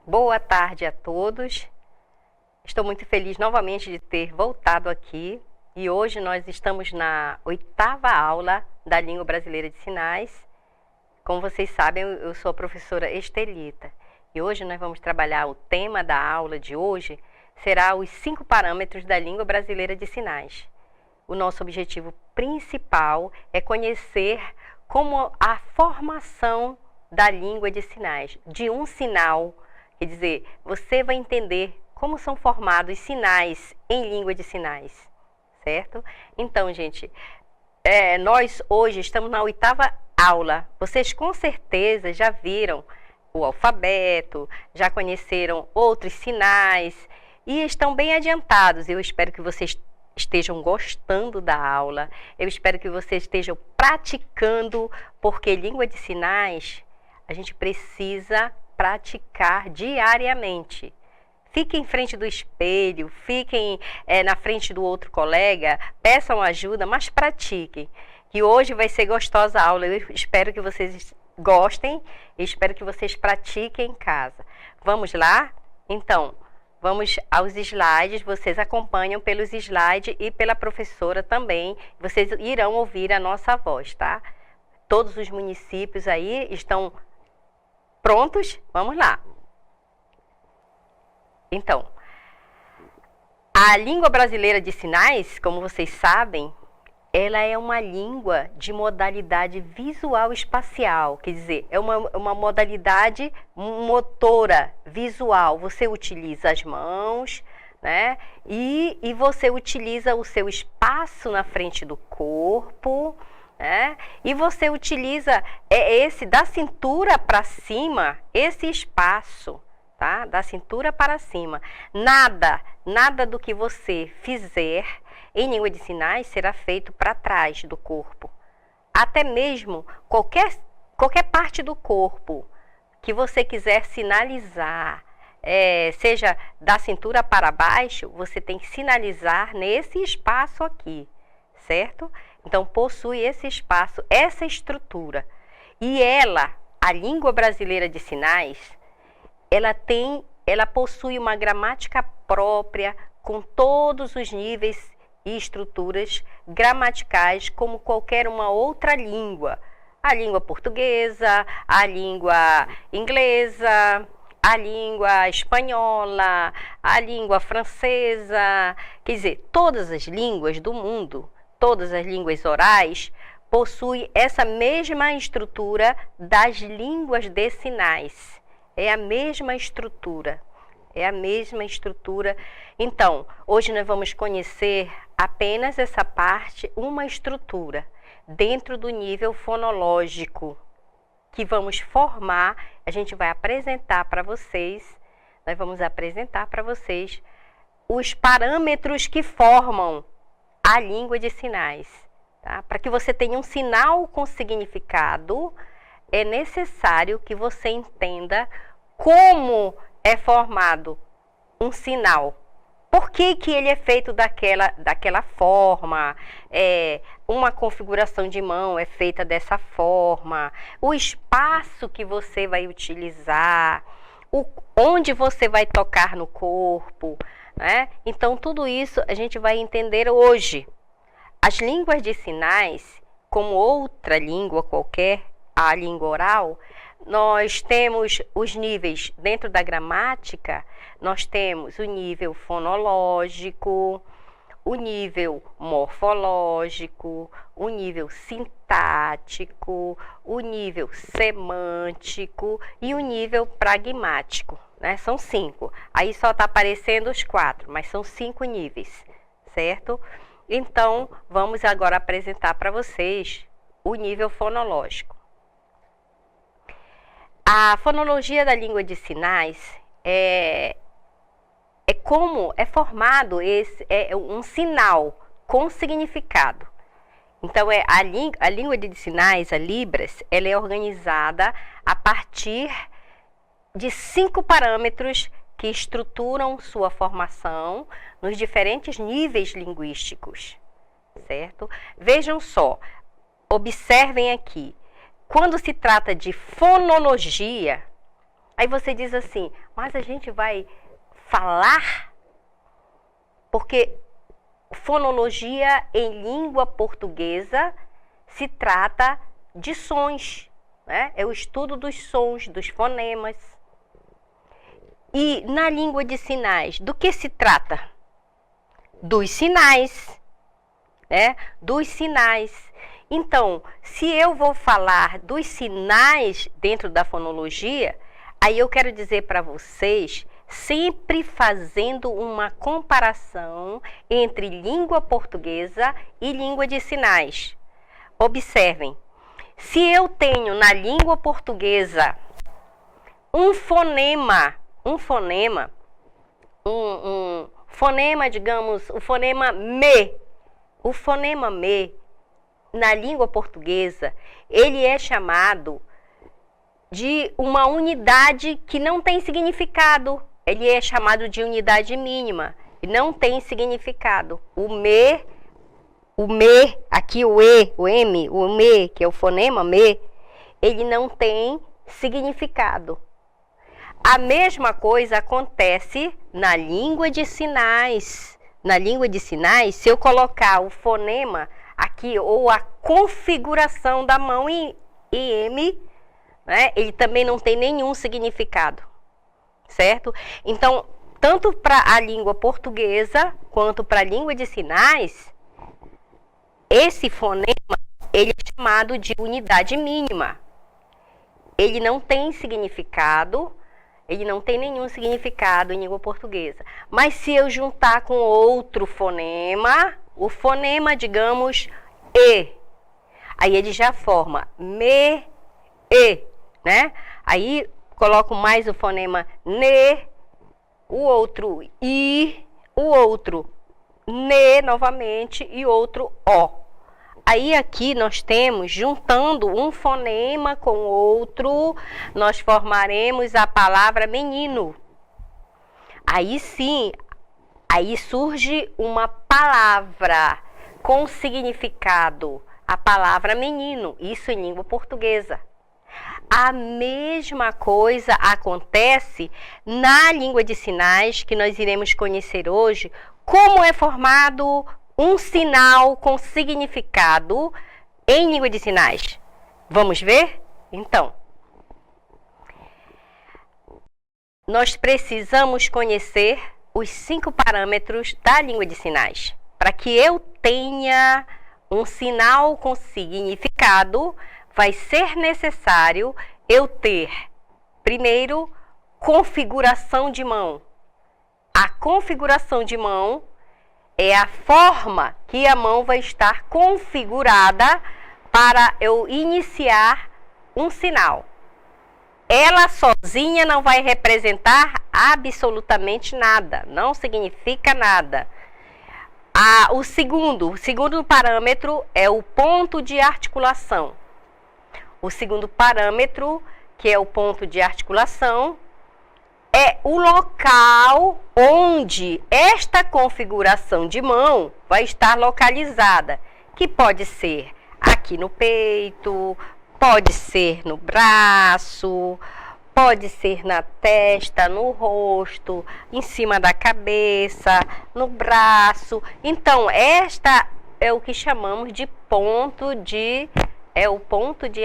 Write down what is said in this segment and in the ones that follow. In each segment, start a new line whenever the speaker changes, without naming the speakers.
Boa tarde a todos. Estou muito feliz novamente de ter voltado aqui e hoje nós estamos na 8ª aula da Língua Brasileira de Sinais. Como vocês sabem, eu sou a professora Estelita e hoje nós vamos trabalhar o tema da aula de hoje será os 5 parâmetros da Língua Brasileira de Sinais. O nosso objetivo principal é conhecer como a formação da língua de sinais, de um sinal. Quer dizer, você vai entender como são formados sinais em língua de sinais, certo? Então, gente, nós hoje estamos na 8ª aula. Vocês com certeza já viram o alfabeto, já conheceram outros sinais e estão bem adiantados. Eu espero que vocês estejam gostando da aula. Eu espero que vocês estejam praticando, porque língua de sinais a gente precisa praticar diariamente. Fiquem em frente do espelho, fiquem na frente do outro colega, peçam ajuda, mas pratiquem. Que hoje vai ser gostosa a aula. Eu espero que vocês gostem e espero que vocês pratiquem em casa. Vamos lá? Então, vamos aos slides. Vocês acompanham pelos slides e pela professora também. Vocês irão ouvir a nossa voz, tá? Todos os municípios aí estão prontos? Vamos lá. Então, a língua brasileira de sinais, como vocês sabem, ela é uma língua de modalidade visual espacial, quer dizer, é uma modalidade motora visual. Você utiliza as mãos, né? E você utiliza o seu espaço na frente do corpo, e você utiliza esse da cintura para cima, esse espaço, tá? Da cintura para cima. Nada do que você fizer em língua de sinais será feito para trás do corpo. Até mesmo qualquer parte do corpo que você quiser sinalizar, seja da cintura para baixo, você tem que sinalizar nesse espaço aqui, certo? Então, possui esse espaço, essa estrutura. E a língua brasileira de sinais, ela possui uma gramática própria, com todos os níveis e estruturas gramaticais, como qualquer uma outra língua. A língua portuguesa, a língua inglesa, a língua espanhola, a língua francesa. Quer dizer, todas as línguas do mundo, todas as línguas orais possuem essa mesma estrutura das línguas de sinais. É a mesma estrutura. Então, hoje nós vamos conhecer apenas essa parte, uma estrutura, dentro do nível fonológico, que vamos formar. A gente vai apresentar para vocês, os parâmetros que formam a língua de sinais, tá? Para que você tenha um sinal com significado, é necessário que você entenda como é formado um sinal. Por que ele é feito daquela forma? Uma configuração de mão é feita dessa forma. O espaço que você vai utilizar, onde você vai tocar no corpo, né? Então, tudo isso a gente vai entender hoje. As línguas de sinais, como outra língua qualquer, a língua oral, nós temos os níveis dentro da gramática. Nós temos o nível fonológico, o nível morfológico, o nível sintático, o nível semântico e o nível pragmático, né? São 5. Aí só está aparecendo os 4, mas são 5 níveis, certo? Então, vamos agora apresentar para vocês o nível fonológico. A fonologia da língua de sinais é como é formado um sinal com significado. Então, a língua de sinais, a Libras, ela é organizada a partir de 5 parâmetros que estruturam sua formação nos diferentes níveis linguísticos, certo? Vejam só, observem aqui, quando se trata de fonologia, Aí você diz assim, mas a gente vai falar? Porque fonologia em língua portuguesa se trata de sons, né? É o estudo dos sons, dos fonemas. E na língua de sinais, do que se trata? Dos sinais, né? Dos sinais. Então, se eu vou falar dos sinais dentro da fonologia, aí eu quero dizer para vocês, sempre fazendo uma comparação entre língua portuguesa e língua de sinais. Observem, se eu tenho na língua portuguesa um fonema, digamos, o fonema me. O fonema me, na língua portuguesa, ele é chamado de uma unidade que não tem significado. Ele é chamado de unidade mínima e não tem significado. O me, aqui o e, o m, o me, que é o fonema me, ele não tem significado. A mesma coisa acontece na língua de sinais. Na língua de sinais, se eu colocar o fonema aqui, ou a configuração da mão em M, né, ele também não tem nenhum significado, certo? Então, tanto para a língua portuguesa, quanto para a língua de sinais, esse fonema, ele é chamado de unidade mínima. Ele não tem significado, ele não tem nenhum significado em língua portuguesa. Mas se eu juntar com outro fonema, o fonema, digamos, e, aí ele já forma me, e, né? Aí coloco mais o fonema ne, o outro i, o outro ne novamente e outro o. Aí aqui nós temos, juntando um fonema com outro, nós formaremos a palavra menino. Aí sim, aí surge uma palavra com significado, a palavra menino, isso em língua portuguesa. A mesma coisa acontece na língua de sinais, que nós iremos conhecer hoje, como é formado um sinal com significado em língua de sinais. Vamos ver? Então, nós precisamos conhecer os 5 parâmetros da língua de sinais. Para que eu tenha um sinal com significado, vai ser necessário eu ter, primeiro, configuração de mão. A configuração de mão é a forma que a mão vai estar configurada para eu iniciar um sinal. Ela sozinha não vai representar absolutamente nada, não significa nada. O segundo parâmetro é o ponto de articulação. O segundo parâmetro, que é o ponto de articulação, é o local onde esta configuração de mão vai estar localizada, que pode ser aqui no peito, pode ser no braço, pode ser na testa, no rosto, em cima da cabeça, no braço. Então, esta é o que chamamos de ponto de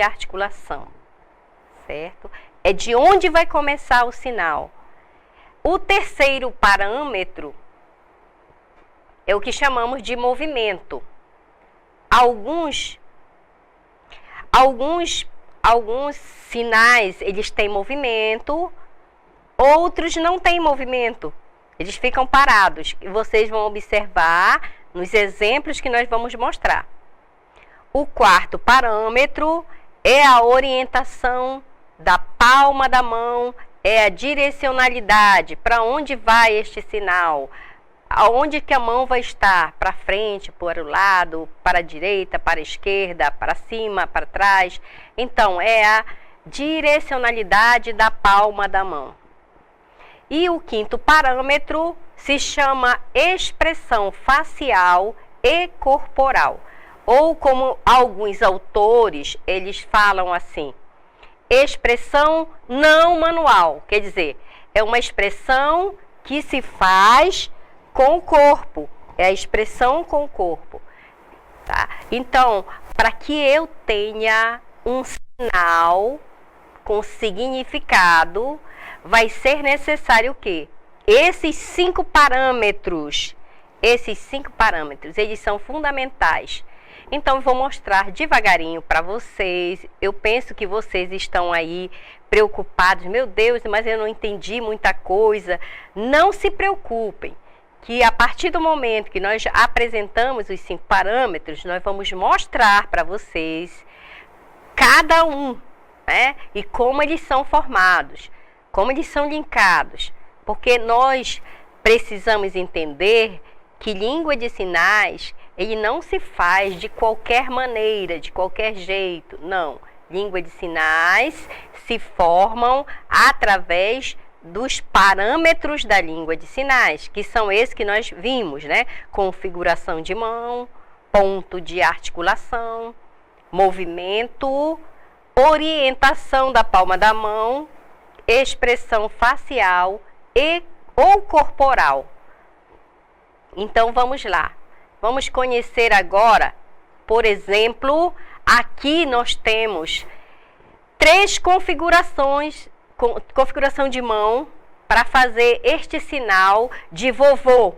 articulação, certo? É de onde vai começar o sinal. O terceiro parâmetro é o que chamamos de movimento. Alguns sinais, eles têm movimento, outros não têm movimento. Eles ficam parados. E vocês vão observar nos exemplos que nós vamos mostrar. O quarto parâmetro é a orientação da palma da mão, é a direcionalidade, para onde vai este sinal, aonde que a mão vai estar, para frente, para o lado, para a direita, para a esquerda, para cima, para trás. Então, é a direcionalidade da palma da mão. E o quinto parâmetro se chama expressão facial e corporal, ou como alguns autores, eles falam assim, expressão não manual, quer dizer, é uma expressão que se faz com o corpo, é a expressão com o corpo, tá? Então, para que eu tenha um sinal com significado, vai ser necessário o quê? Esses 5 parâmetros, eles são fundamentais. Então, eu vou mostrar devagarinho para vocês. Eu penso que vocês estão aí preocupados. Meu Deus, mas eu não entendi muita coisa. Não se preocupem, que a partir do momento que nós apresentamos os 5 parâmetros, nós vamos mostrar para vocês cada um, né? E como eles são formados, como eles são linkados. Porque nós precisamos entender que língua de sinais, ele não se faz de qualquer maneira, de qualquer jeito, não. Língua de sinais se formam através dos parâmetros da língua de sinais, que são esses que nós vimos, né? Configuração de mão, ponto de articulação, movimento, orientação da palma da mão, expressão facial ou corporal. Então, vamos lá. Vamos conhecer agora, por exemplo, aqui nós temos 3 configurações, configuração de mão para fazer este sinal de vovô.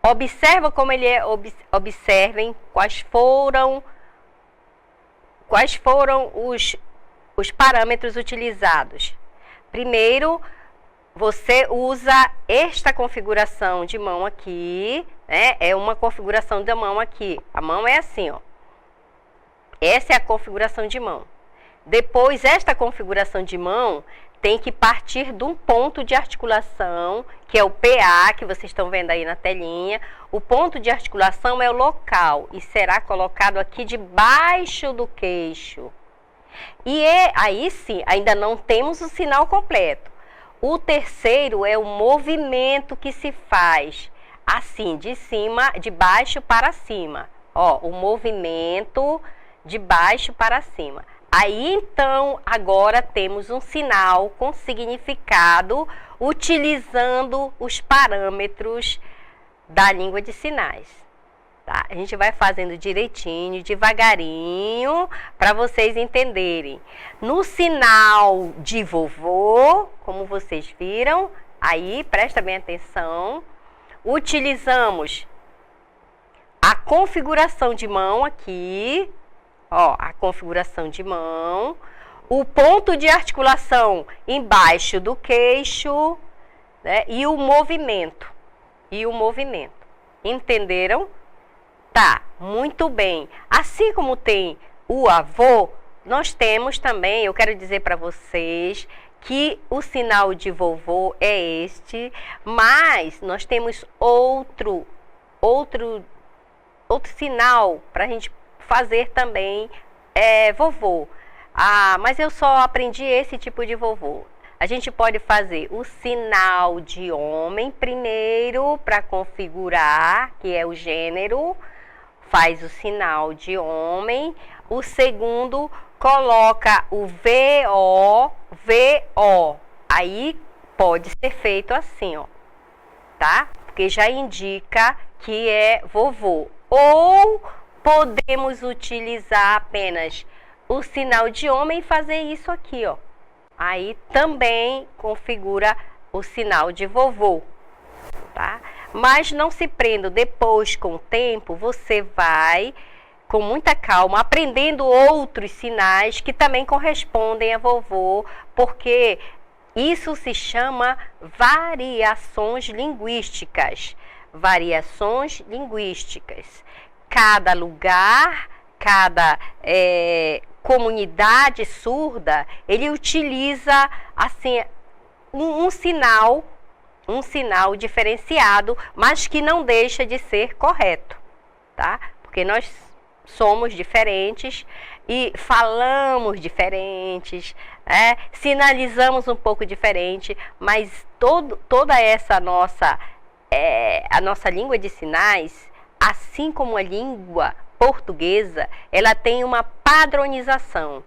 Observa como ele é, observem quais foram os parâmetros utilizados. Primeiro, você usa esta configuração de mão aqui, né? É uma configuração da mão aqui. A mão é assim, ó. Essa é a configuração de mão. Depois, esta configuração de mão tem que partir de um ponto de articulação, que é o PA, que vocês estão vendo aí na telinha. O ponto de articulação é o local e será colocado aqui debaixo do queixo. E aí sim, ainda não temos o sinal completo. O terceiro é o movimento que se faz assim, de baixo para cima. Ó, o movimento de baixo para cima. Aí, então, agora temos um sinal com significado utilizando os parâmetros da língua de sinais. Tá? A gente vai fazendo direitinho, devagarinho, para vocês entenderem. No sinal de vovô, como vocês viram, aí, presta bem atenção, utilizamos a configuração de mão aqui, ó, a configuração de mão, o ponto de articulação embaixo do queixo, né, e o movimento. Entenderam? Tá, muito bem. Assim como tem o avô, nós temos também, eu quero dizer para vocês que o sinal de vovô é este, mas nós temos outro sinal para a gente fazer também, vovô. Ah, mas eu só aprendi esse tipo de vovô. A gente pode fazer o sinal de homem primeiro para configurar, que é o gênero, faz o sinal de homem. O segundo coloca o VO. Aí pode ser feito assim, ó, tá? Porque já indica que é vovô. Ou podemos utilizar apenas o sinal de homem e fazer isso aqui, ó. Aí também configura o sinal de vovô, tá? Mas não se prenda, depois com o tempo você vai com muita calma aprendendo outros sinais que também correspondem a vovô, porque isso se chama variações linguísticas. Variações linguísticas. Cada lugar, cada comunidade surda, ele utiliza assim um sinal diferenciado, mas que não deixa de ser correto, tá? Porque nós somos diferentes e falamos diferentes, sinalizamos um pouco diferente, mas toda essa a nossa língua de sinais, assim como a língua portuguesa, ela tem uma padronização.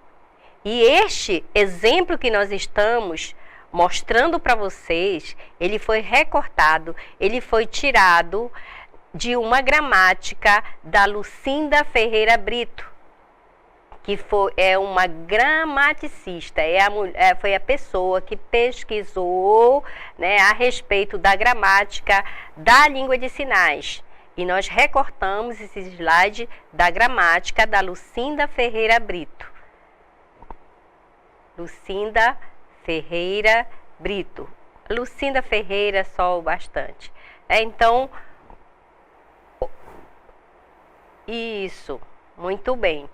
E este exemplo que nós estamos mostrando para vocês, ele foi recortado, ele foi tirado de uma gramática da Lucinda Ferreira Brito, que é uma gramaticista, foi a pessoa que pesquisou, né, a respeito da gramática da língua de sinais. E nós recortamos esse slide da gramática da Lucinda Ferreira Brito. Lucinda Ferreira Brito. Lucinda Ferreira só o bastante. Então, isso, muito bem.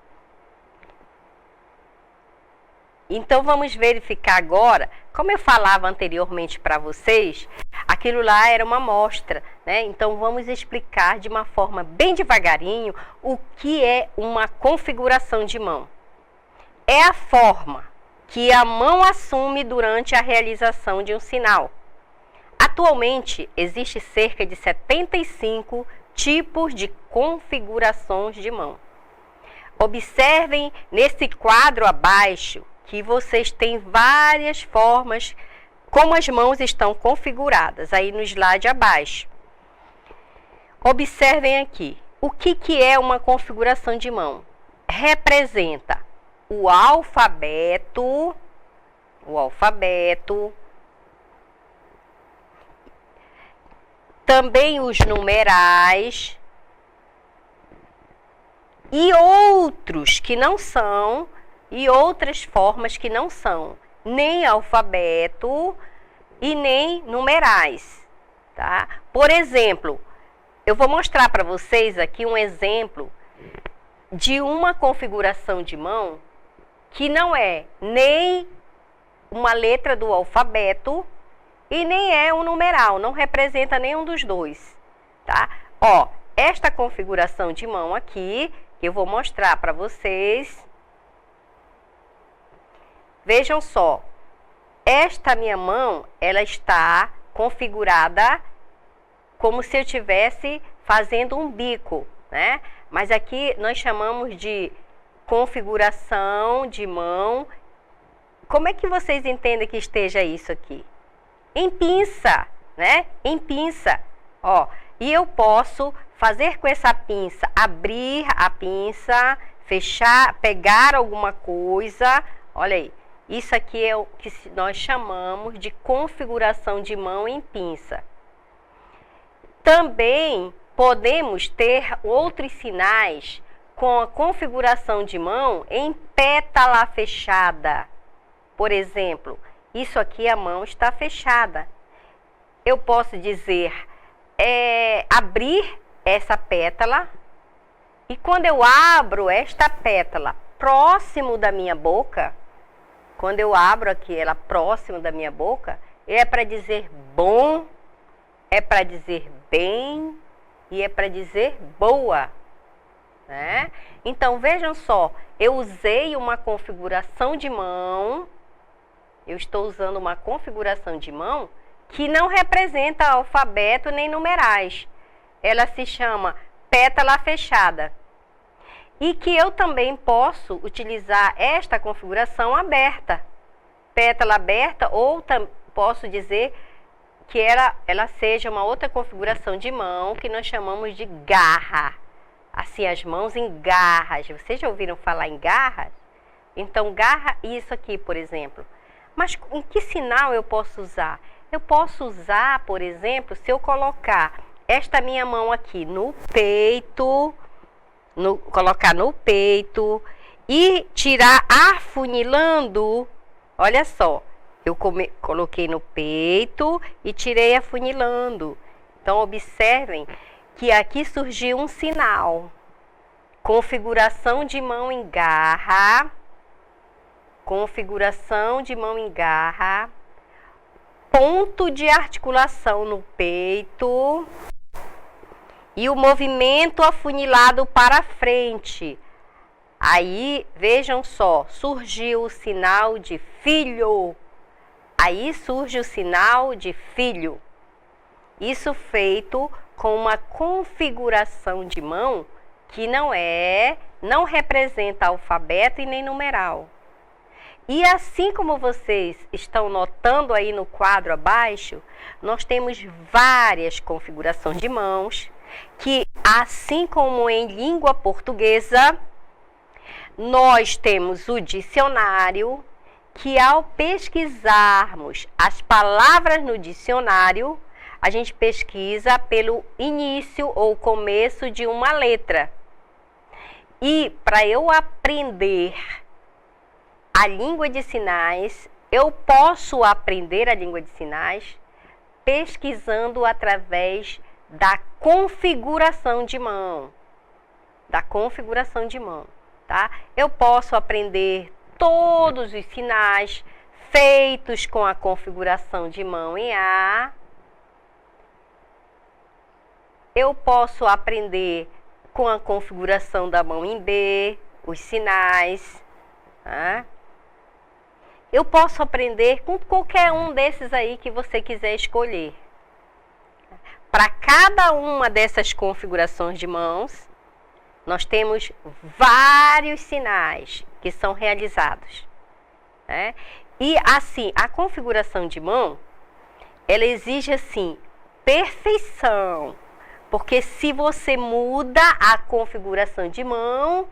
Então, vamos verificar agora, como eu falava anteriormente para vocês, aquilo lá era uma amostra, né? Então, vamos explicar de uma forma bem devagarinho o que é uma configuração de mão. É a forma que a mão assume durante a realização de um sinal. Atualmente, existe cerca de 75 tipos de configurações de mão. Observem nesse quadro abaixo que vocês têm várias formas como as mãos estão configuradas, aí no slide abaixo. Observem aqui, o que é uma configuração de mão? Representa o alfabeto, também os numerais e outros que não são, e outras formas que não são nem alfabeto e nem numerais, tá? Por exemplo, eu vou mostrar para vocês aqui um exemplo de uma configuração de mão que não é nem uma letra do alfabeto e nem é um numeral, não representa nenhum dos dois, tá? Ó, esta configuração de mão aqui, que eu vou mostrar para vocês. Vejam só, esta minha mão, ela está configurada como se eu estivesse fazendo um bico, né? Mas aqui nós chamamos de configuração de mão. Como é que vocês entendem que esteja isso aqui? Em pinça, né? Em pinça, ó. E eu posso fazer com essa pinça, abrir a pinça, fechar, pegar alguma coisa, olha aí. Isso aqui é o que nós chamamos de configuração de mão em pinça. Também podemos ter outros sinais com a configuração de mão em pétala fechada. Por exemplo, isso aqui a mão está fechada. Eu posso dizer, abrir essa pétala, e quando eu abro esta pétala próximo da minha boca, quando eu abro aqui ela próximo da minha boca, é para dizer bom, é para dizer bem e é para dizer boa, né? Então, vejam só, eu usei uma configuração de mão, eu estou usando uma configuração de mão que não representa alfabeto nem numerais. Ela se chama pétala fechada. E que eu também posso utilizar esta configuração aberta, pétala aberta, ou posso dizer que ela seja uma outra configuração de mão que nós chamamos de garra. Assim, as mãos em garras. Vocês já ouviram falar em garras? Então, garra, isso aqui, por exemplo. Mas em que sinal eu posso usar? Eu posso usar, por exemplo, se eu colocar esta minha mão aqui no peito, colocar no peito e tirar afunilando. Olha só, eu coloquei no peito e tirei afunilando. Então, observem que aqui surgiu um sinal. Configuração de mão em garra. Configuração de mão em garra. Ponto de articulação no peito. E o movimento afunilado para frente. Aí, vejam só, surgiu o sinal de filho. Aí surge o sinal de filho. Isso feito com uma configuração de mão que não representa alfabeto e nem numeral. E assim como vocês estão notando aí no quadro abaixo, nós temos várias configurações de mãos, que assim como em língua portuguesa, nós temos o dicionário, que ao pesquisarmos as palavras no dicionário, a gente pesquisa pelo início ou começo de uma letra. E para eu aprender a língua de sinais, eu posso aprender a língua de sinais pesquisando através da configuração de mão. Da configuração de mão, tá? Eu posso aprender todos os sinais feitos com a configuração de mão em A. Eu posso aprender com a configuração da mão em B, os sinais, tá? Eu posso aprender com qualquer um desses aí que você quiser escolher. Para cada uma dessas configurações de mãos, nós temos vários sinais que são realizados, né? E assim, a configuração de mão, ela exige assim, perfeição. Porque se você muda a configuração de mão,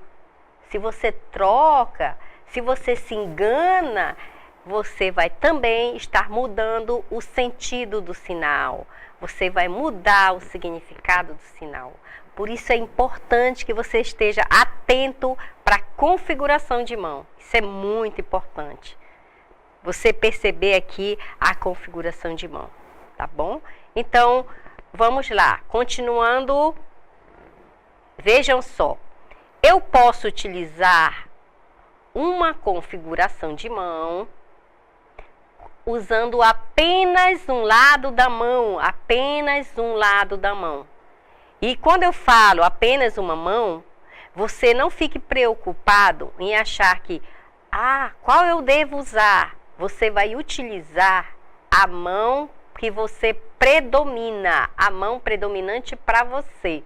se você troca, se você se engana, você vai também estar mudando o sentido do sinal. Você vai mudar o significado do sinal. Por isso é importante que você esteja atento para a configuração de mão. Isso é muito importante. Você perceber aqui a configuração de mão, tá bom? Então, vamos lá. Continuando, vejam só. Eu posso utilizar uma configuração de mão usando apenas um lado da mão, apenas um lado da mão. E quando eu falo apenas uma mão, você não fique preocupado em achar que, qual eu devo usar? Você vai utilizar a mão que você predomina, a mão predominante para você,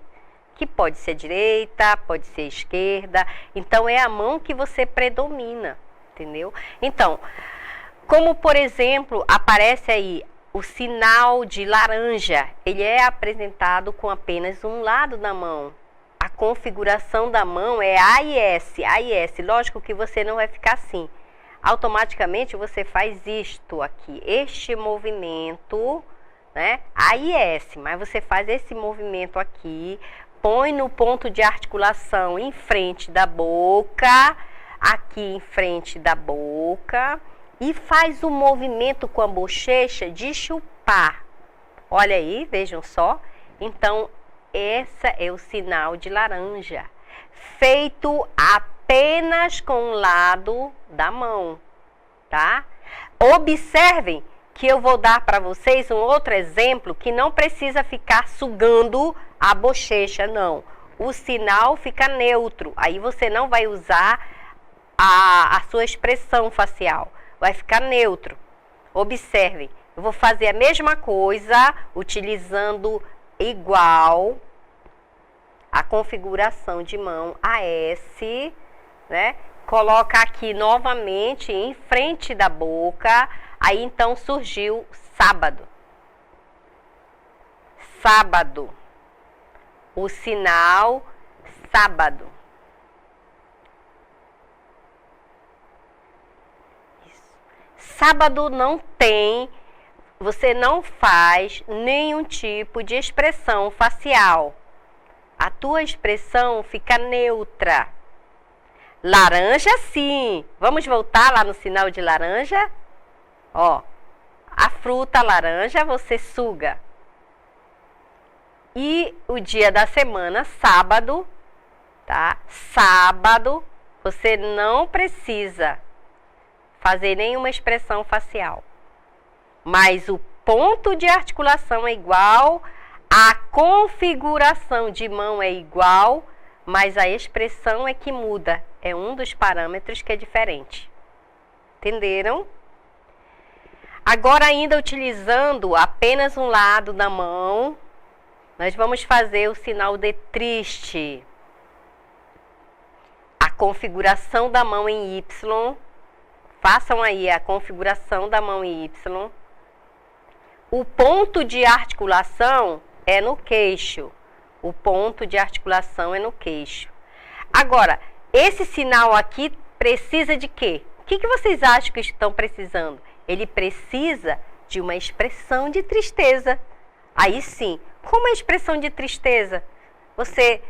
que pode ser direita, pode ser esquerda, então é a mão que você predomina, entendeu? Então, como por exemplo, aparece aí o sinal de laranja, ele é apresentado com apenas um lado da mão. A configuração da mão é A e S, A e S. Lógico que você não vai ficar assim. Automaticamente você faz isto aqui, este movimento, né? A e S, mas você faz esse movimento aqui, põe no ponto de articulação em frente da boca, aqui em frente da boca, e faz o movimento com a bochecha de chupar. Olha aí, vejam só. Então, esse é o sinal de laranja, feito apenas com um lado da mão, tá? Observem que eu vou dar para vocês um outro exemplo que não precisa ficar sugando a bochecha, não. O sinal fica neutro, aí você não vai usar a sua expressão facial. Vai ficar neutro. Observem, eu vou fazer a mesma coisa, utilizando igual a configuração de mão AS, né? Coloca aqui novamente em frente da boca, aí então surgiu sábado. Sábado. O sinal sábado. Sábado não tem, você não faz nenhum tipo de expressão facial. A tua expressão fica neutra. Laranja sim. Vamos voltar lá no sinal de laranja? Ó, a fruta laranja você suga. E o dia da semana, sábado, tá? Sábado, você não precisa fazer nenhuma expressão facial. Mas o ponto de articulação é igual, a configuração de mão é igual, mas a expressão é que muda. É um dos parâmetros que é diferente. Entenderam? Agora, ainda utilizando apenas um lado da mão, nós vamos fazer o sinal de triste. A configuração da mão em Y, Façam aí a configuração da mão Y. O ponto de articulação é no queixo. O ponto de articulação é no queixo. Agora, esse sinal aqui precisa de quê? O que vocês acham que estão precisando? Ele precisa de uma expressão de tristeza. Aí sim, como é a expressão de tristeza? Você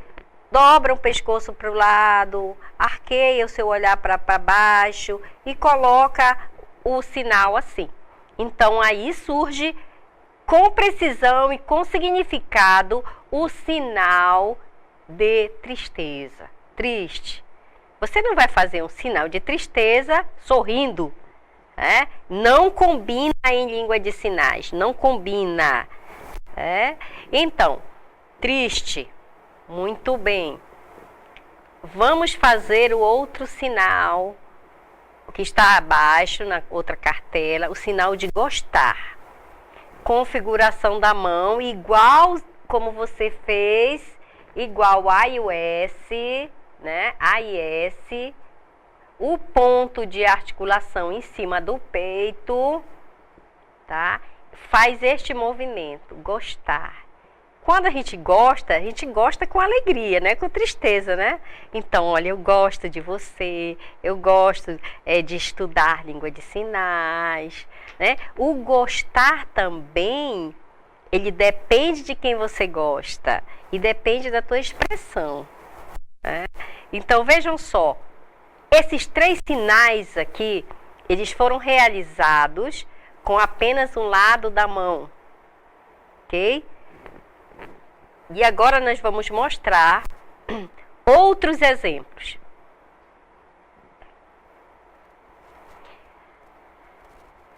dobra o pescoço para o lado, arqueia o seu olhar para baixo e coloca o sinal assim. Então, aí surge com precisão e com significado o sinal de tristeza. Triste. Você não vai fazer um sinal de tristeza sorrindo, né? Não combina em língua de sinais, não combina. Então, triste. Muito bem. Vamos fazer o outro sinal que está abaixo na outra cartela, o sinal de gostar. Configuração da mão igual como você fez, igual A e o S, né? A e S. O ponto de articulação em cima do peito, tá? Faz este movimento, gostar. Quando a gente gosta com alegria, né? Com tristeza, né? Então, olha, eu gosto de você, eu gosto de estudar língua de sinais, né? O gostar também, ele depende de quem você gosta e depende da tua expressão, né? Então, vejam só, esses 3 sinais aqui, eles foram realizados com apenas um lado da mão, ok? E agora nós vamos mostrar outros exemplos.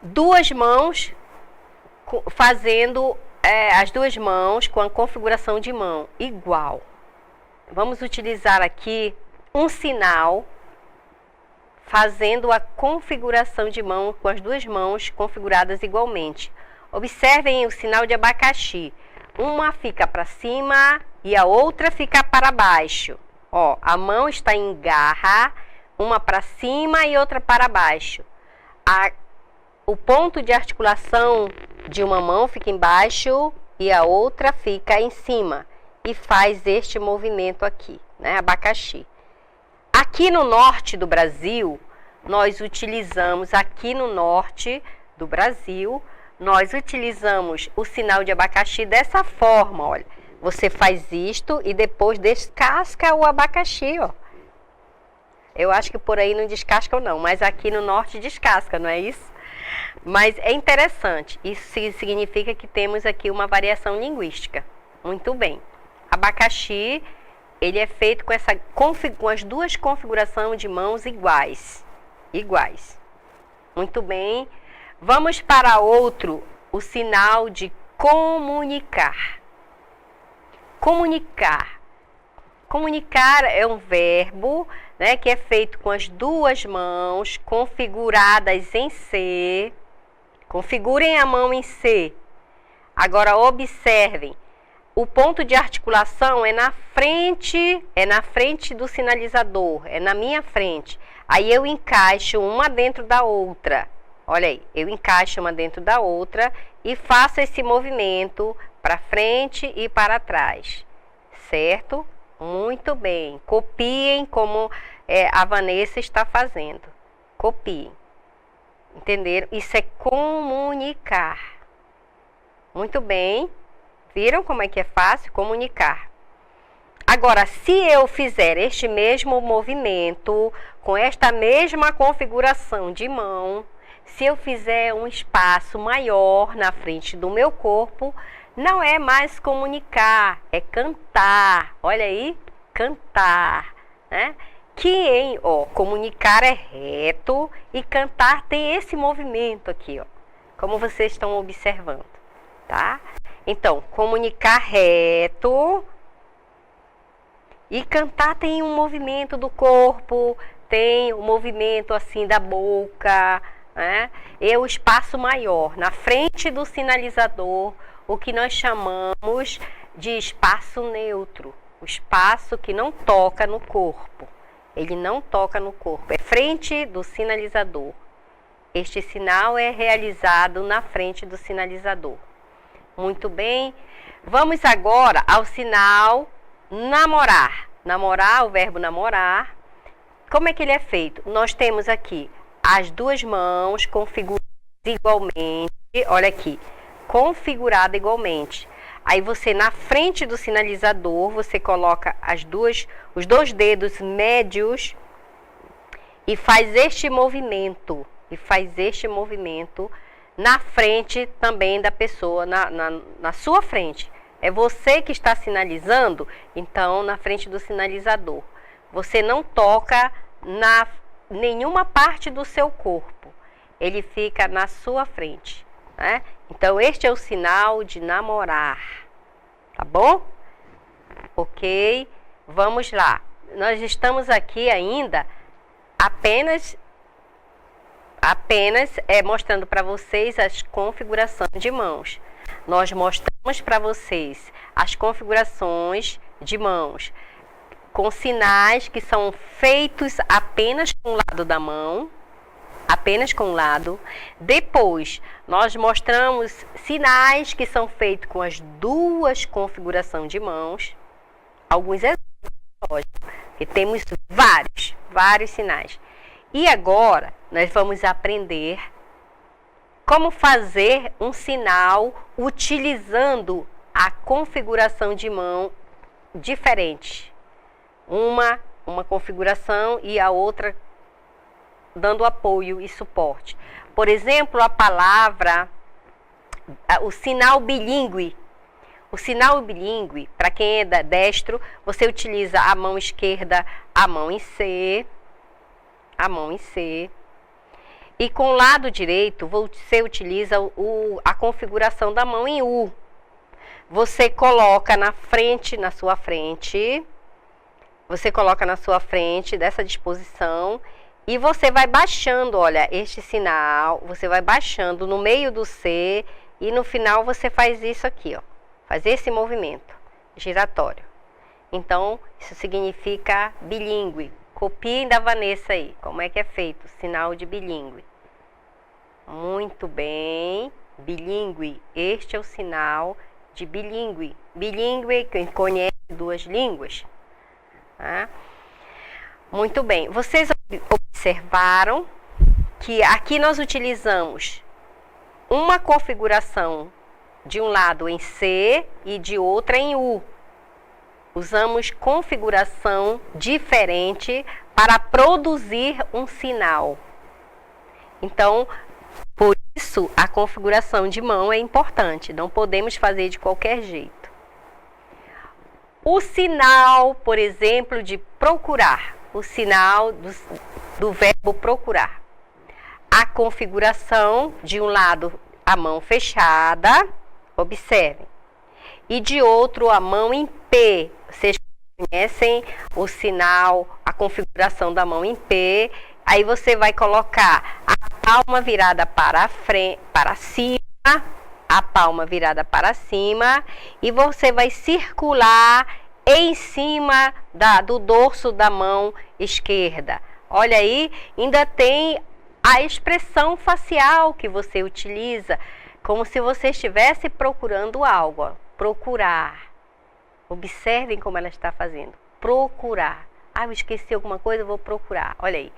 Duas mãos fazendo as duas mãos com a configuração de mão igual. Vamos utilizar aqui um sinal fazendo a configuração de mão com as duas mãos configuradas igualmente. Observem o sinal de abacaxi. Uma fica para cima e a outra fica para baixo. Ó, a mão está em garra, uma para cima e outra para baixo. O ponto de articulação de uma mão fica embaixo e a outra fica em cima. E faz este movimento aqui, né? Abacaxi. Aqui no norte do Brasil, nós utilizamos nós utilizamos o sinal de abacaxi dessa forma, olha. Você faz isto e depois descasca o abacaxi, ó. Eu acho que por aí não descasca ou não, mas aqui no norte descasca, não é isso? Mas é interessante, isso significa que temos aqui uma variação linguística. Muito bem. Abacaxi, ele é feito com as duas configurações de mãos iguais. Muito bem. Vamos para outro, o sinal de comunicar. Comunicar. Comunicar é um verbo, né, que é feito com as duas mãos configuradas em C. Configurem a mão em C. Agora observem, o ponto de articulação é na frente do sinalizador, é na minha frente. Aí eu encaixo uma dentro da outra. Olha aí, eu encaixo uma dentro da outra e faço esse movimento para frente e para trás, certo? Muito bem. Copiem como a Vanessa está fazendo. Copiem. Entenderam? Isso é comunicar. Muito bem. Viram como é que é fácil? Comunicar. Agora, se eu fizer este mesmo movimento, com esta mesma configuração de mão, se eu fizer um espaço maior na frente do meu corpo, não é mais comunicar, é cantar. Olha aí, cantar, né? Comunicar é reto e cantar tem esse movimento aqui, ó, como vocês estão observando, tá? Então, comunicar reto e cantar tem um movimento do corpo, tem um movimento assim da boca, né? E o espaço maior, na frente do sinalizador, o que nós chamamos de espaço neutro, o espaço que não toca no corpo. Ele não toca no corpo, é frente do sinalizador. Este sinal é realizado na frente do sinalizador. Muito bem. Vamos agora ao sinal namorar. Namorar, o verbo namorar. Como é que ele é feito? Nós temos aqui as duas mãos configuradas igualmente. Olha aqui, configurada igualmente. Aí você, na frente do sinalizador, você coloca os dois dedos médios e faz este movimento. Na frente também da pessoa, na sua frente. É você que está sinalizando, então, na frente do sinalizador. Você não toca na nenhuma parte do seu corpo. Ele fica na sua frente, né? Então, este é o sinal de namorar. Tá bom? Ok? Vamos lá. Nós estamos aqui ainda apenas mostrando para vocês as configurações de mãos. Nós mostramos para vocês as configurações de mãos com sinais que são feitos apenas com o lado da mão, apenas com um lado. Depois, nós mostramos sinais que são feitos com as duas configurações de mãos. Alguns exemplos, lógico, que temos vários sinais. E agora, nós vamos aprender como fazer um sinal utilizando a configuração de mão diferente. Uma configuração e a outra dando apoio e suporte. Por exemplo, o sinal bilíngue. O sinal bilíngue, para quem é destro, você utiliza a mão esquerda, a mão em C, e com o lado direito, você utiliza a configuração da mão em U. Você coloca na sua frente, dessa disposição, e você vai baixando, olha, este sinal, você vai baixando no meio do C, e no final você faz isso aqui, ó, faz esse movimento giratório. Então, isso significa bilíngue. Copiem da Vanessa aí, como é que é feito o sinal de bilíngue. Muito bem, bilíngue, este é o sinal de bilíngue. Bilíngue, quem conhece duas línguas. Tá? Muito bem, vocês observaram que aqui nós utilizamos uma configuração de um lado em C e de outra em U. Usamos configuração diferente para produzir um sinal. Então, por isso, a configuração de mão é importante. Não podemos fazer de qualquer jeito. O sinal, por exemplo, de procurar. O sinal do verbo procurar. A configuração, de um lado, a mão fechada. Observem. E de outro, a mão em P. Vocês conhecem o sinal, a configuração da mão em P. Aí você vai colocar a palma virada para cima, a palma virada para cima, e você vai circular em cima do dorso da mão esquerda. Olha aí, ainda tem a expressão facial que você utiliza, como se você estivesse procurando algo, ó. Procurar. Observem como ela está fazendo. Procurar. Ah, eu esqueci alguma coisa, eu vou procurar. Olha aí.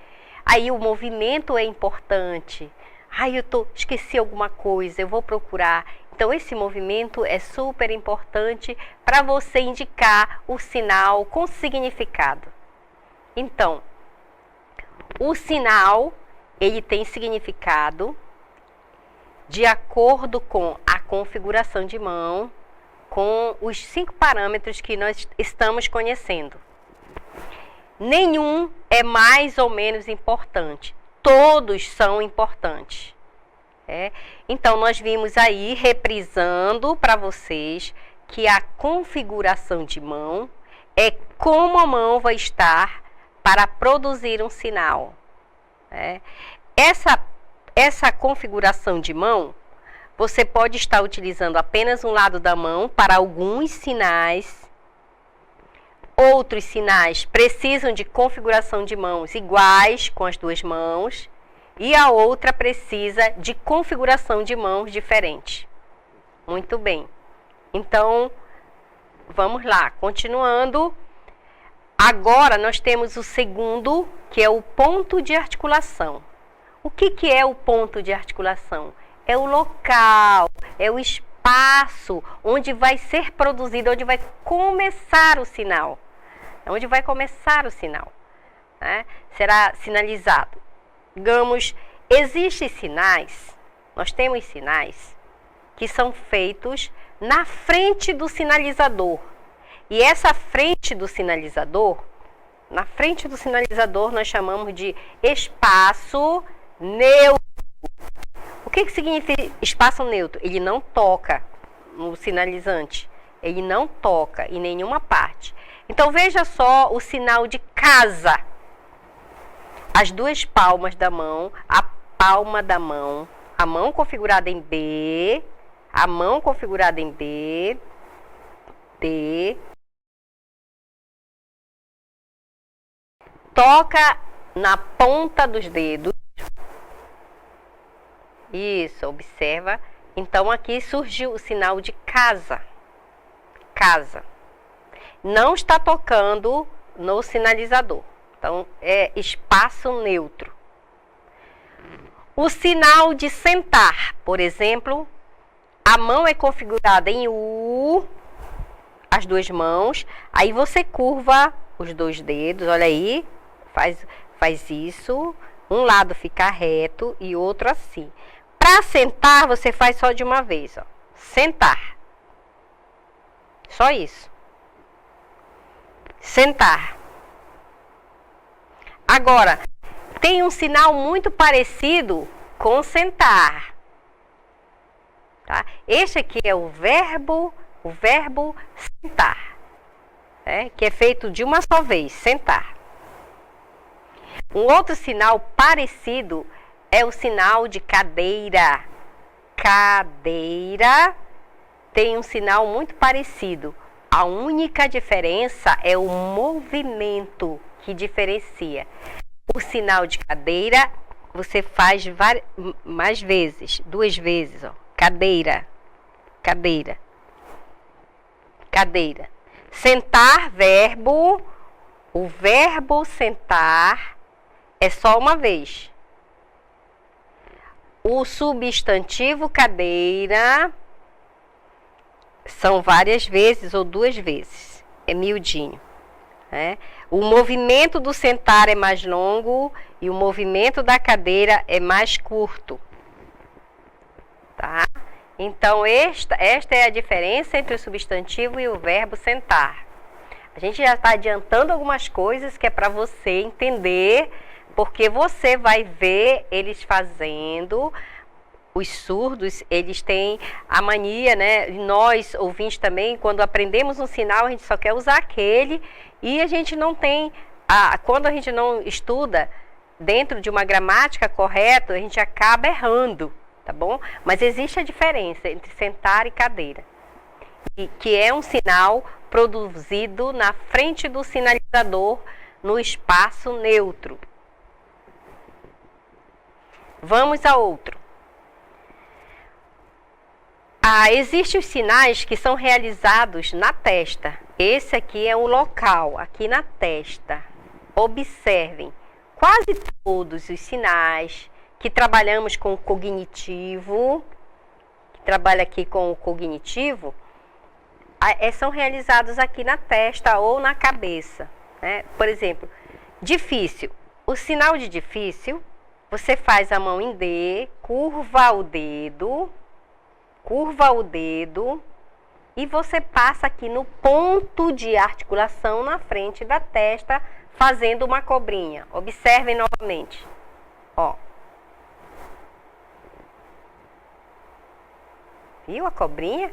Aí o movimento é importante. Ah, esqueci alguma coisa, eu vou procurar. Então esse movimento é super importante para você indicar o sinal com significado. Então, o sinal, ele tem significado de acordo com a configuração de mão, com os 5 parâmetros que nós estamos conhecendo. Nenhum é mais ou menos importante. Todos são importantes. Então, nós vimos aí, reprisando para vocês, que a configuração de mão é como a mão vai estar para produzir um sinal. Essa configuração de mão, você pode estar utilizando apenas um lado da mão para alguns sinais. Outros sinais precisam de configuração de mãos iguais com as duas mãos. e a outra precisa de configuração de mãos diferente. Muito bem. Então, vamos lá, continuando. Agora nós temos o segundo, que é o ponto de articulação. O que é o ponto de articulação? É o local, é o espaço onde vai ser produzido, onde vai começar o sinal. Onde vai começar o sinal, né? Será sinalizado. Digamos, existem sinais, nós temos sinais que são feitos na frente do sinalizador. E essa frente do sinalizador, na frente do sinalizador nós chamamos de espaço neutro. O que significa espaço neutro? Ele não toca no sinalizante, ele não toca em nenhuma parte. Então veja só o sinal de casa. As duas palmas da mão, a palma da mão, a mão configurada em B, a mão configurada em B, D. Toca na ponta dos dedos. Isso, observa. Então aqui surgiu o sinal de casa. Casa. Não está tocando no sinalizador. Então é espaço neutro. O sinal de sentar, por exemplo, a mão é configurada em U, as duas mãos, aí você curva os dois dedos, olha aí, faz isso, um lado fica reto e outro assim. Para sentar, você faz só de uma vez, ó. Sentar. Só isso. Sentar. Agora, tem um sinal muito parecido com sentar. Tá? Este aqui é o verbo sentar, que é feito de uma só vez, sentar. Um outro sinal parecido é o sinal de cadeira. Cadeira tem um sinal muito parecido. A única diferença é o movimento que diferencia. O sinal de cadeira você faz mais vezes, 2 vezes, ó. Cadeira, cadeira, cadeira. Sentar, verbo, o verbo sentar é só uma vez. O substantivo cadeira são várias vezes ou 2 vezes, é miudinho. O movimento do sentar é mais longo e o movimento da cadeira é mais curto. Tá? Então, esta é a diferença entre o substantivo e o verbo sentar. A gente já está adiantando algumas coisas que é para você entender, porque você vai ver eles fazendo. Os surdos, eles têm a mania, né? Nós, ouvintes também, quando aprendemos um sinal, a gente só quer usar aquele e a gente não tem... quando a gente não estuda dentro de uma gramática correta, a gente acaba errando, tá bom? Mas existe a diferença entre sentar e cadeira, que é um sinal produzido na frente do sinalizador no espaço neutro. Vamos a outro. Existem os sinais que são realizados na testa. Esse aqui é o local, aqui na testa. Observem, quase todos os sinais que trabalhamos com o cognitivo, são realizados aqui na testa ou na cabeça, né? Por exemplo, difícil. O sinal de difícil, você faz a mão em D, curva o dedo e você passa aqui no ponto de articulação na frente da testa, fazendo uma cobrinha. Observem novamente. Ó. Viu a cobrinha?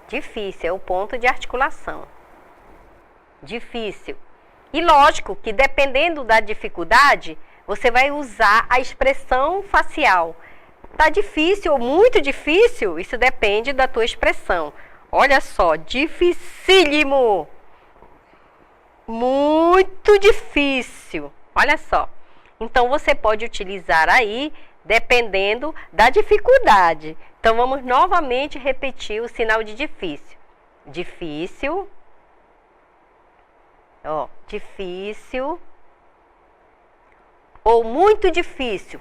Difícil, é o ponto de articulação. Difícil. E lógico que dependendo da dificuldade, você vai usar a expressão facial. Tá difícil ou muito difícil? Isso depende da tua expressão. Olha só, dificílimo. Muito difícil. Olha só. Então, você pode utilizar aí, dependendo da dificuldade. Então, vamos novamente repetir o sinal de difícil. Difícil. Ó, difícil. Ou muito difícil.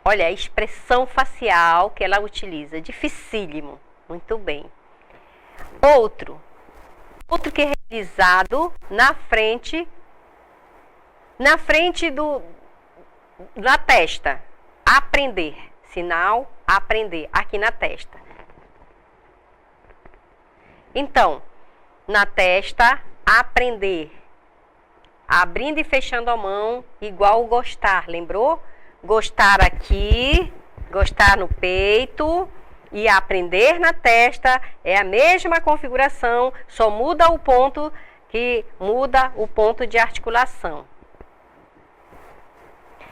Olha a expressão facial que ela utiliza. Dificílimo. Muito bem. Outro que é realizado na frente da testa. Aprender. Sinal aprender. Aqui na testa. Então, na testa, aprender. Abrindo e fechando a mão, igual o gostar, lembrou? Gostar aqui, gostar no peito e aprender na testa é a mesma configuração, só muda o ponto de articulação.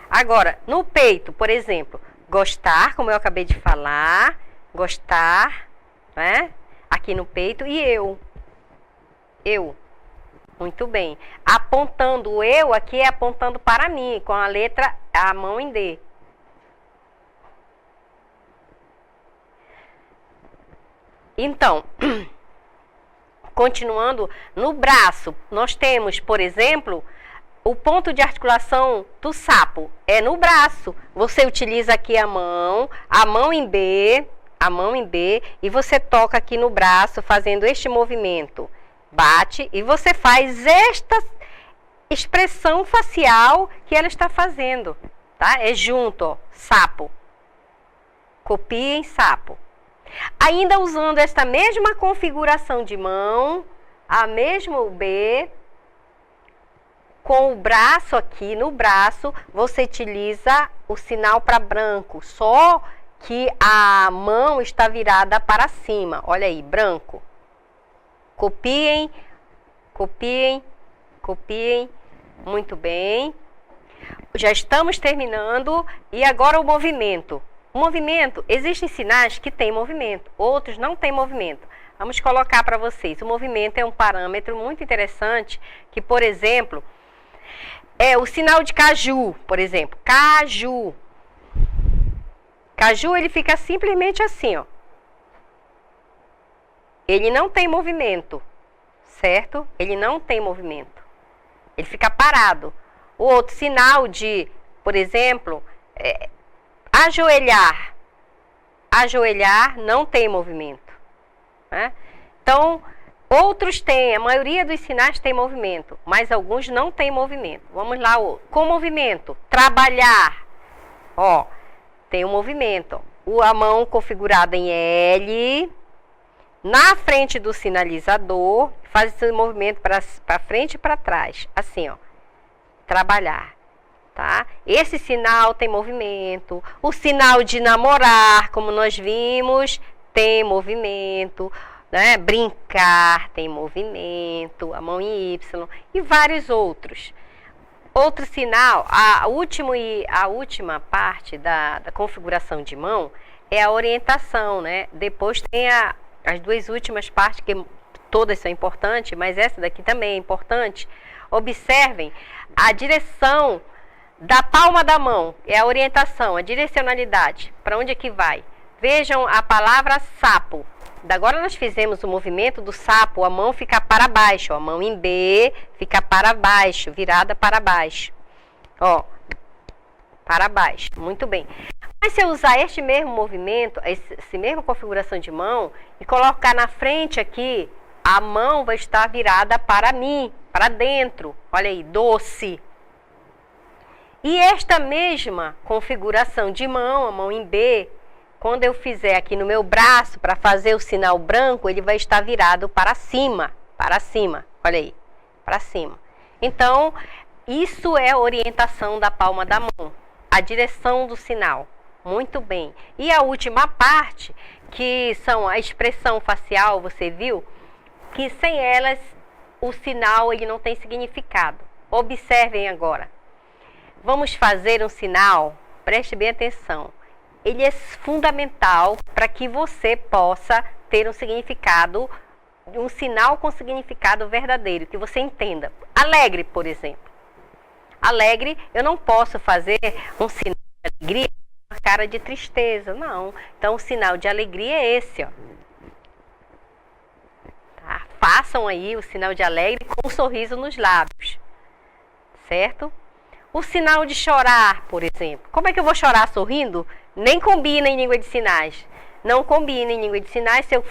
Agora, no peito, por exemplo, gostar, como eu acabei de falar, gostar, né? Aqui no peito e eu. Eu. Muito bem. Apontando o eu aqui é apontando para mim, com a letra, a mão em D. Então, continuando, no braço, nós temos, por exemplo, o ponto de articulação do sapo. É no braço. Você utiliza aqui a mão em B, e você toca aqui no braço, fazendo este movimento. Bate e você faz esta expressão facial que ela está fazendo, tá? É junto, ó, sapo. Copiem sapo. Ainda usando esta mesma configuração de mão, a mesmo B, com o braço aqui no braço, você utiliza o sinal para branco, só que a mão está virada para cima. Olha aí, branco. Copiem, copiem, copiem. Muito bem. Já estamos terminando. E agora o movimento. O movimento, existem sinais que têm movimento, outros não têm movimento. Vamos colocar para vocês. O movimento é um parâmetro muito interessante, que, por exemplo, é o sinal de caju, por exemplo. Caju. Caju, ele fica simplesmente assim, ó. Ele não tem movimento, certo? Ele não tem movimento. Ele fica parado. O outro sinal de, por exemplo, ajoelhar. Ajoelhar não tem movimento, né? Então, outros têm, a maioria dos sinais tem movimento, mas alguns não tem movimento. Vamos lá, com movimento. Trabalhar. Ó, tem um movimento. A mão configurada em L, na frente do sinalizador, faz esse movimento para frente e para trás, assim, ó, trabalhar, tá? Esse sinal tem movimento. O sinal de namorar, como nós vimos, tem movimento, né? Brincar tem movimento, a mão em Y e vários outros. Outro sinal, a última parte da configuração de mão é a orientação, né? Depois tem as duas últimas partes, que todas são importantes, mas essa daqui também é importante. Observem a direção da palma da mão, é a orientação, a direcionalidade, para onde é que vai. Vejam a palavra sapo. Agora nós fizemos o movimento do sapo, a mão fica para baixo, a mão em B fica para baixo, virada para baixo. Ó, para baixo, muito bem. Mas se eu usar este mesmo movimento, essa mesma configuração de mão, e colocar na frente aqui, a mão vai estar virada para mim, para dentro. Olha aí, doce. E esta mesma configuração de mão, a mão em B, quando eu fizer aqui no meu braço, para fazer o sinal branco, ele vai estar virado para cima, olha aí, para cima. Então, isso é a orientação da palma da mão, a direção do sinal. Muito bem. E a última parte, que são a expressão facial, você viu? Que sem elas, o sinal ele não tem significado. Observem agora. Vamos fazer um sinal, preste bem atenção. Ele é fundamental para que você possa ter um significado, um sinal com significado verdadeiro, que você entenda. Alegre, por exemplo. alegre, eu não posso fazer um sinal de alegria com uma cara de tristeza, não. Então, o sinal de alegria é esse, ó. Tá? Façam aí o sinal de alegre com um sorriso nos lábios, certo? O sinal de chorar, por exemplo. Como é que eu vou chorar sorrindo? Nem combina em língua de sinais. Não combina em língua de sinais se eu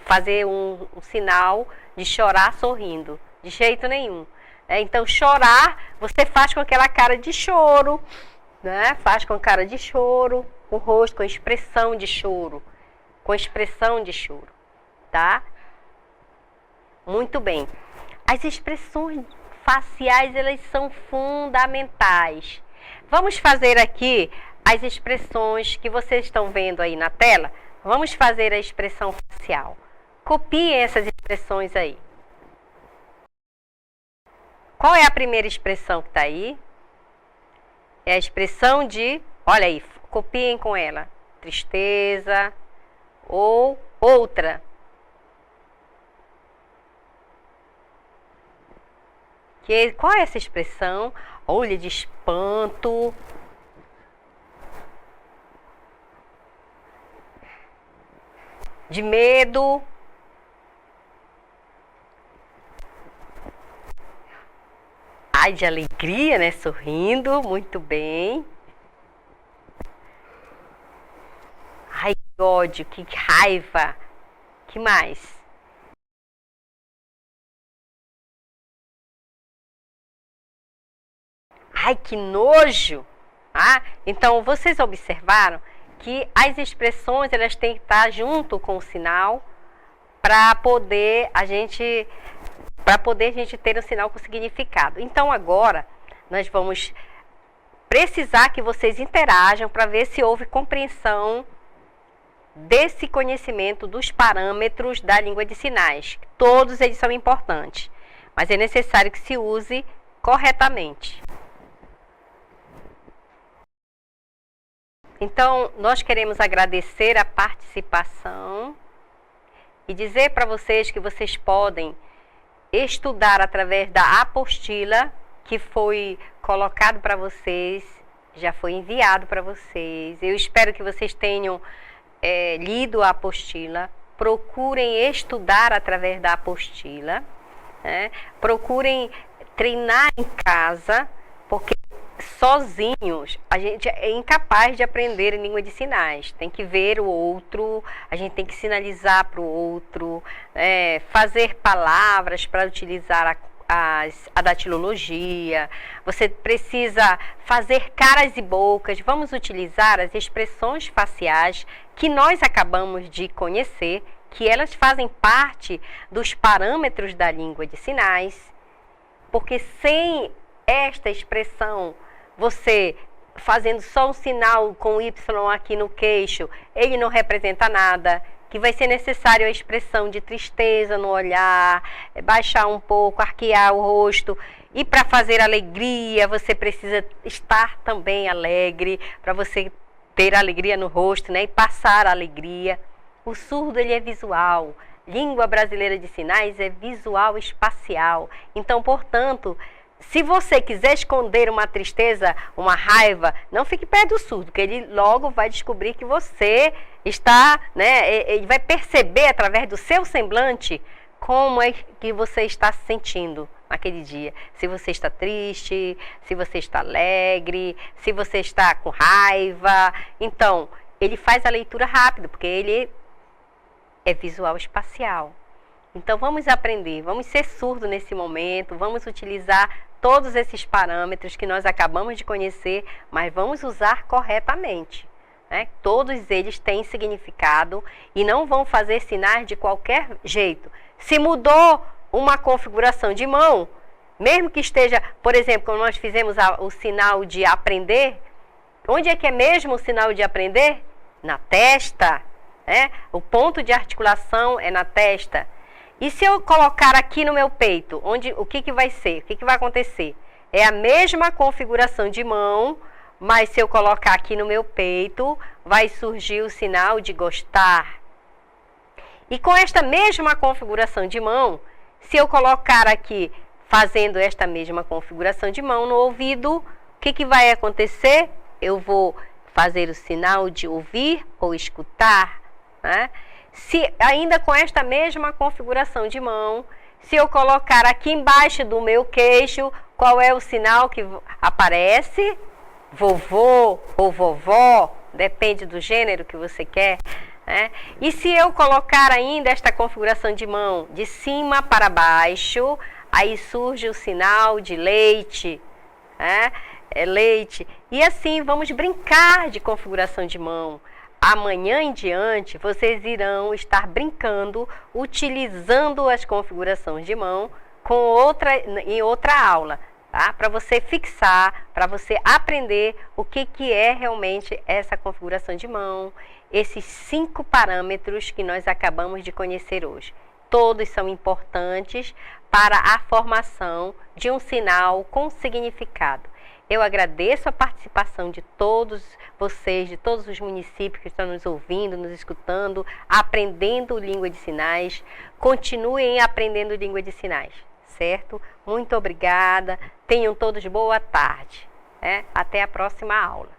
fazer um sinal de chorar sorrindo. De jeito nenhum. Então, chorar, você faz com aquela cara de choro, né? Faz com cara de choro, o rosto com expressão de choro. Com expressão de choro, tá? Muito bem. As expressões faciais, elas são fundamentais. Vamos fazer aqui as expressões que vocês estão vendo aí na tela. Vamos fazer a expressão facial. Copiem essas expressões aí. Qual é a primeira expressão que está aí? É a expressão de, olha aí, copiem com ela. Tristeza ou outra. Qual é essa expressão? Olha, de espanto. De medo. Ai, de alegria, né? Sorrindo, muito bem. Ai, que ódio, que raiva. Que mais? Ai, que nojo! Ah, então, vocês observaram que as expressões, elas têm que estar junto com o sinal para poder a gente ter um sinal com significado. Então, agora, nós vamos precisar que vocês interajam para ver se houve compreensão desse conhecimento dos parâmetros da língua de sinais. Todos eles são importantes, mas é necessário que se use corretamente. Então, nós queremos agradecer a participação e dizer para vocês que vocês podem estudar através da apostila que foi colocado para vocês, já foi enviado para vocês. Eu espero que vocês tenham lido a apostila, procurem estudar através da apostila, né? Procurem treinar em casa, porque sozinhos a gente é incapaz de aprender em língua de sinais. Tem que ver o outro, a gente tem que sinalizar para o outro, fazer palavras para utilizar a datilologia. Você precisa fazer caras e bocas. Vamos utilizar as expressões faciais que nós acabamos de conhecer, que elas fazem parte dos parâmetros da língua de sinais, porque sem esta expressão, você fazendo só um sinal com Y aqui no queixo, ele não representa nada, que vai ser necessário a expressão de tristeza no olhar, baixar um pouco, arquear o rosto. E para fazer alegria, você precisa estar também alegre, para você ter alegria no rosto, né? E passar a alegria. O surdo, ele é visual. Língua brasileira de sinais é visual espacial. Então, portanto, se você quiser esconder uma tristeza, uma raiva, não fique perto do surdo, porque ele logo vai descobrir que você está, né? Ele vai perceber através do seu semblante como é que você está se sentindo naquele dia. Se você está triste, se você está alegre, se você está com raiva. Então, ele faz a leitura rápido, porque ele é visual espacial. Então, vamos aprender, vamos ser surdo nesse momento, vamos utilizar todos esses parâmetros que nós acabamos de conhecer, mas vamos usar corretamente, né? Todos eles têm significado e não vão fazer sinais de qualquer jeito. Se mudou uma configuração de mão, mesmo que esteja, por exemplo, quando nós fizemos o sinal de aprender, onde é que é mesmo o sinal de aprender? Na testa, né? O ponto de articulação é na testa. E se eu colocar aqui no meu peito, o que vai ser? O que vai acontecer? É a mesma configuração de mão, mas se eu colocar aqui no meu peito, vai surgir o sinal de gostar. E com esta mesma configuração de mão, se eu colocar aqui fazendo esta mesma configuração de mão no ouvido, o que vai acontecer? Eu vou fazer o sinal de ouvir ou escutar, né? Se ainda com esta mesma configuração de mão, se eu colocar aqui embaixo do meu queixo, qual é o sinal que aparece? Vovô ou vovó, depende do gênero que você quer, né? E se eu colocar ainda esta configuração de mão de cima para baixo, aí surge o sinal de leite, né? É leite. E assim vamos brincar de configuração de mão. Amanhã em diante, vocês irão estar brincando, utilizando as configurações de mão em outra aula, tá? Para você fixar, para você aprender o que é realmente essa configuração de mão, esses 5 parâmetros que nós acabamos de conhecer hoje. Todos são importantes para a formação de um sinal com significado. Eu agradeço a participação de todos vocês, de todos os municípios que estão nos ouvindo, nos escutando, aprendendo língua de sinais. Continuem aprendendo língua de sinais, certo? Muito obrigada. Tenham todos boa tarde. Até a próxima aula.